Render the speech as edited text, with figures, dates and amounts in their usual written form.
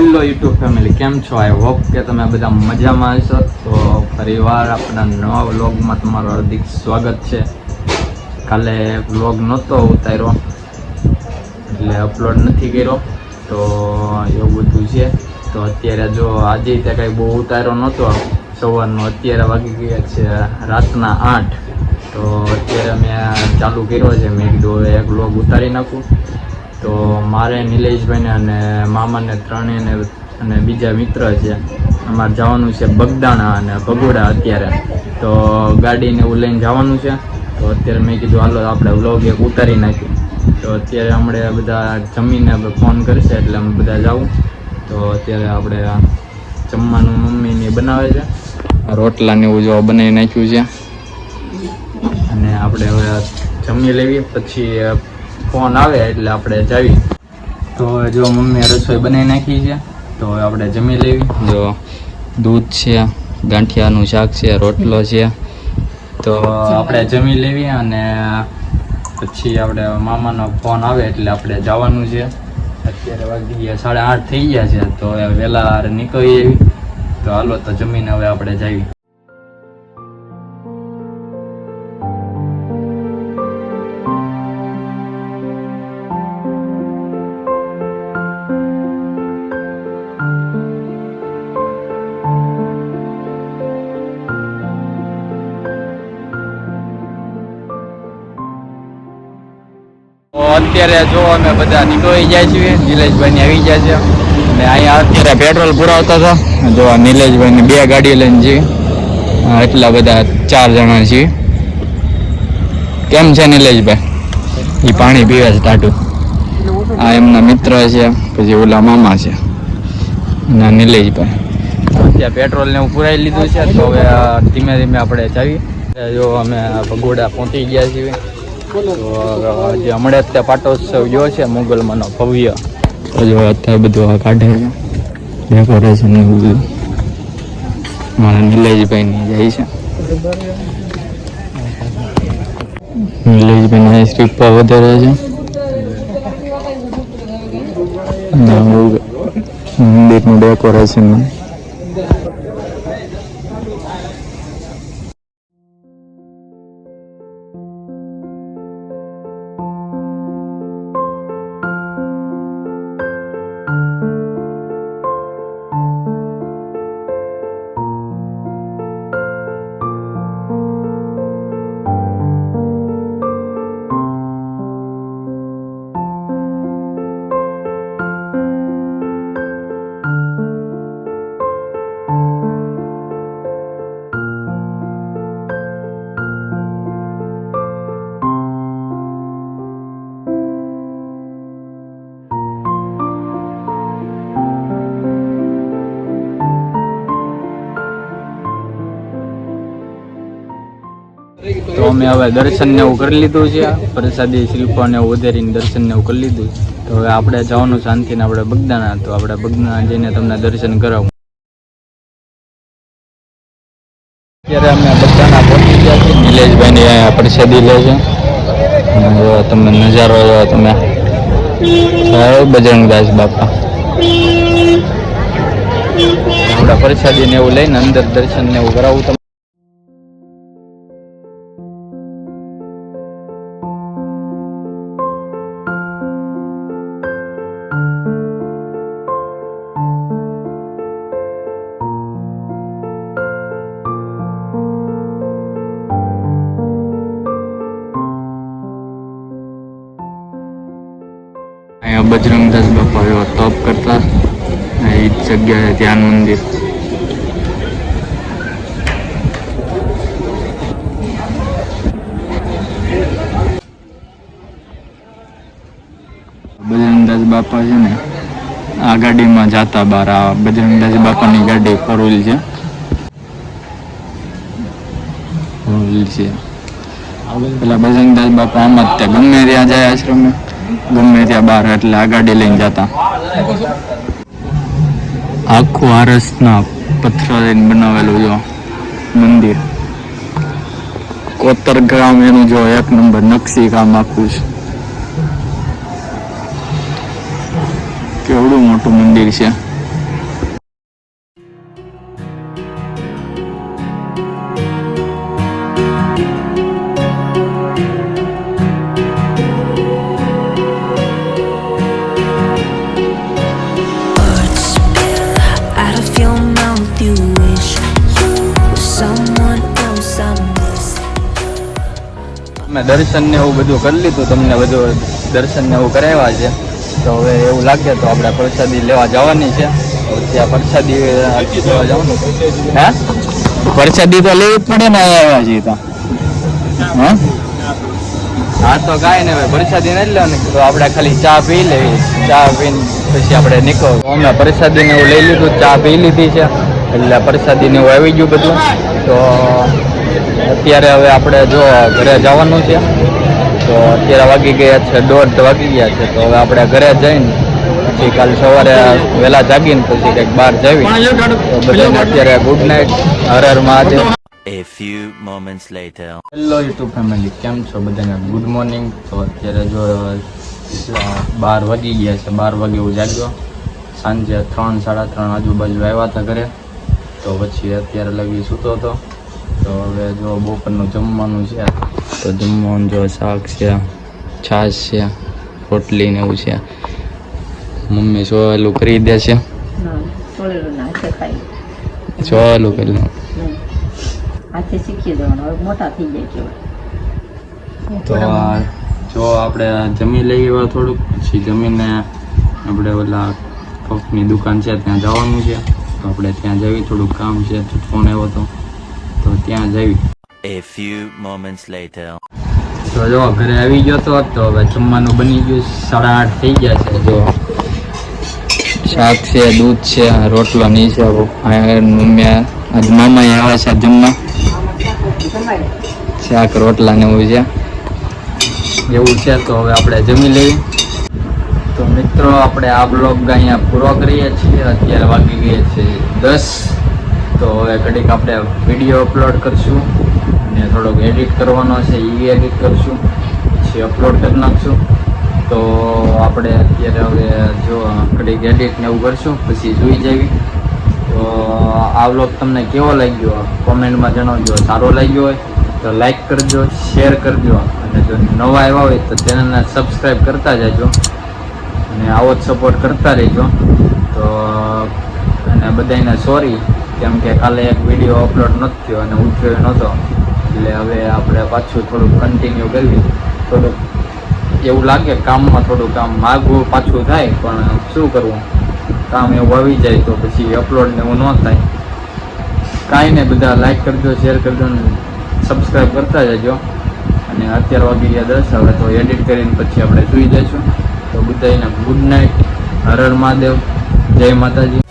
Hello YouTube family, કેમ છો? I hope કે તમે બધા મજામાં હશો. તો ફરીવાર આપણા નવા વ્લોગમાં તમારું હાર્દિક સ્વાગત છે. કાલે વ્લોગ નહોતો ઉતાર્યો એટલે અપલોડ નથી કર્યો, તો એવું બધું છે. તો અત્યારે જો આજે ત્યાં કંઈ બહુ ઉતાર્યો નહોતો સવારનો, અત્યારે વાગી ગયા છે રાતના 8. તો અત્યારે મેં ચાલુ કર્યો છે, મેં કીધું એક વ્લોગ ઉતારી નાખું. તો મારે નિલેશભાઈને અને મામાને ત્રણેયને અને બીજા મિત્ર છે, અમારે જવાનું છે બગદાણા અને ભગોડા અત્યારે. તો ગાડીને એવું લઈને જવાનું છે. તો અત્યારે મેં કીધું હાલો આપણે વ્લોગ એક ઉતારી નાખ્યું. તો અત્યારે હમણાં બધા જમીને ફોન કરશે એટલે અમે બધા જાઉં. તો અત્યારે આપણે જમવાનું મમ્મીને બનાવે છે, રોટલાને એવું જો બનાવી નાખ્યું છે. અને આપણે હવે જમી લેવી, પછી ફોન આવે એટલે આપણે જાવી. તો જો મમ્મીએ રસોઈ બનાવી નાખી છે, તો હવે આપણે જમી લેવી. જો દૂધ છે, ગાંઠિયાનું શાક છે, રોટલો છે. તો આપણે જમી લેવી અને પછી આપણે મામાનો ફોન આવે એટલે આપણે જવાનું છે. અત્યારે વાગી ગયા 8:30 થઈ ગયા છે. તો વહેલા નીકળી એવી. તો હાલો તો જમીને હવે આપણે જાવી. અત્યારે જો અમે બધા નીકળી જાય છીએ, નિલેશભાઈ આવી ગયા છે. અને અહીંયા અત્યારે પેટ્રોલ પુરાવતા હતા. જો નિલેશભાઈની 2 ગાડી લઈને છીએ, એટલા બધા 4 જણા છીએ. કેમ છે નિલેશભાઈ? એ પાણી પીવે છે ટાટું. આ એમના મિત્ર છે, પછી ઓલા મામા છે અને નિલેશભાઈ. અત્યારે પેટ્રોલ ને એવું પુરાવી લીધું છે. તો હવે ધીમે ધીમે આપણે જાવી. જો અમે ભગોડા પહોંચી ગયા છીએ. તો જે હમણાં અત્યારે પાટોત્સવ જો છે મોગલમાંનો ભવ્ય, જો અત્યારે બધું કાઢે છે ડેકોરેશન એવું બધું. મારા નિલેશભાઈની જાય છે. નિલેશભાઈને સ્ટ્રીપા વધારે છે. મંદિરનું ડેકોરેશન તો અમે હવે દર્શન ને એવું કરી લીધું છે. પ્રસાદી શિલ્પોને એવું વધારીને દર્શન ને એવું કરી લીધું. તો હવે આપણે જવાનું શાંતિને આપણે બગદાણા. તો આપણે બગદાણા જઈને તમને દર્શન કરાવું. અત્યારે અમે બગદાણા પહોંચી ગયા છીએ. નિલેશભાઈની અહીંયા પ્રસાદી લે છે. અને તમને નજારો તમે બજરંગદાસ બાપા આપણે પ્રસાદી ને એવું લઈને અંદર દર્શન ને એવું કરાવું તમને. બજરંગદાસ બાપા એવો તપ કરતા એ જગ્યાએ ધ્યાન મંદિર. બજરંગદાસ બાપા છે ને આ ગાડીમાં જાતા બાર. આ બજરંગદાસ બાપાની ગાડી 4 વ્હીલ છે. પેલા બજરંગદાસ બાપા આમ જ ત્યાં ગમે ત્યાં જાય આશ્રમે, ગમે ત્યાં બહાર એટલે આ ગાડી લઈને જતા. આખું આરસના પથ્થર લઈને બનાવેલું જો મંદિર. કોતર ગામ એનું જો 1 નંબર નકશી કામ આખું છે. કેવડું મોટું મંદિર છે. દર્શન ને એવું બધું કરી લીધું, તમને બધું દર્શન ને એવું કરાવ્યા છે. તો હવે એવું લાગે તો આપણે પ્રસાદી લેવા જવાની છે. ત્યાં પ્રસાદી લેવા જવાનું. હે પ્રસાદી તો લેવી જ પડે ને, આવ્યા છીએ તો. હા તો કાંઈ ને ભાઈ, પ્રસાદી નથી લેવાની તો આપણે ખાલી ચા પી લેવી. ચા પીને પછી આપણે નીકળો. અમે પ્રસાદી ને એવું લઈ લીધું, ચા પી લીધી છે, એટલે પ્રસાદી ને એવું આવી ગયું બધું. તો અત્યારે હવે આપણે જો ઘરે જવાનું છે. તો અત્યારે વાગી ગયા છે 1:30 વાગી ગયા છે. તો હવે આપણે ઘરે જઈને પછી કાલ સવારે વહેલા જાગીને પછી કંઈક બહાર જવી. તો બધાને અત્યારે good night, Har Har Mahadev. A few moments later. Hello YouTube family, કેમ છો બધાને? Good morning. તો અત્યારે જો 12 વાગી ગયા છે. 12 વાગે હું જાગ્યો. સાંજે 3, 3:30 આજુબાજુ આવ્યા હતા ઘરે. તો પછી અત્યારે લગી સૂતો હતો. તો હવે જો બપોરનું જમવાનું છે. તો જમવાનું જો શાક છે, છાશ છે, રોટલી ને એવું છે. મમ્મી સોલું કરી દે છે. સોલું કરી લે. હાથે શીખી દેવાનું, હવે મોટા થઈ જાય કેવાય. તો જો આપણે જમી લઈએ થોડુંક, પછી જમીને આપણે ઓલા પફની દુકાન છે ત્યાં જવાનું છે. તો આપણે ત્યાં જવી, થોડુંક કામ છે. ફોન આવ્યો હતો તો ત્યાં જવી. A few moments later. તો જો ઘરે આવી ગયો તો હવે જમવાનું બની ગયું. 8:30 થઈ ગયા છે. જો શાક છે, દૂધ છે, રોટલો નહીં છે. મમ્મી આજ મામા આવ્યા છે જમવા. શાક રોટલા ને એવું છે. એવું છે તો હવે આપણે જમી લઈએ. તો મિત્રો આપણે આ બ્લોગ અહીંયા પૂરો કરીએ છીએ. અત્યારે વાગી ગયા છે 10. તો હવે ઘડીક આપણે વિડીયો અપલોડ કરશું અને થોડોક એડિટ કરવાનો છે, એ એડિટ કરશું, પછી અપલોડ કરી નાખશું. તો આપણે અત્યારે હવે જો ઘડીક એડિટ ને એવું કરશું, પછી જોઈ જવી. તો આ વ્લોગ તમને કેવો લાગ્યો કોમેન્ટમાં જણાવજો. સારો લાગ્યો હોય તો લાઈક કરજો, શેર કરજો, અને જો નવા આવ્યા હોય તો ચેનલને સબસ્ક્રાઈબ કરતા જજો અને આવો જ સપોર્ટ કરતા રહેજો. તો અને બધાને સોરી, કેમ કે કાલે એક વિડીયો અપલોડ નહોતો થયો અને ઉઠ્યો નહોતો, એટલે હવે આપણે પાછું થોડુંક કન્ટિન્યુ કરવી. થોડુંક એવું લાગે કામમાં થોડું કામ માગવું પાછું થાય, પણ શું કરવું, કામ એવું આવી જાય તો પછી અપલોડ ને એવું ન થાય. કાંઈ નહીં, બધા લાઈક કરજો, શેર કરજો ને સબસ્ક્રાઈબ કરતા જજો. અને અત્યારે વાગી ગયા 10. હવે તો એડિટ કરીને પછી આપણે સુઈ જઈશું. તો બધાને ગુડ નાઇટ, હર હર મહાદેવ, જય માતાજી.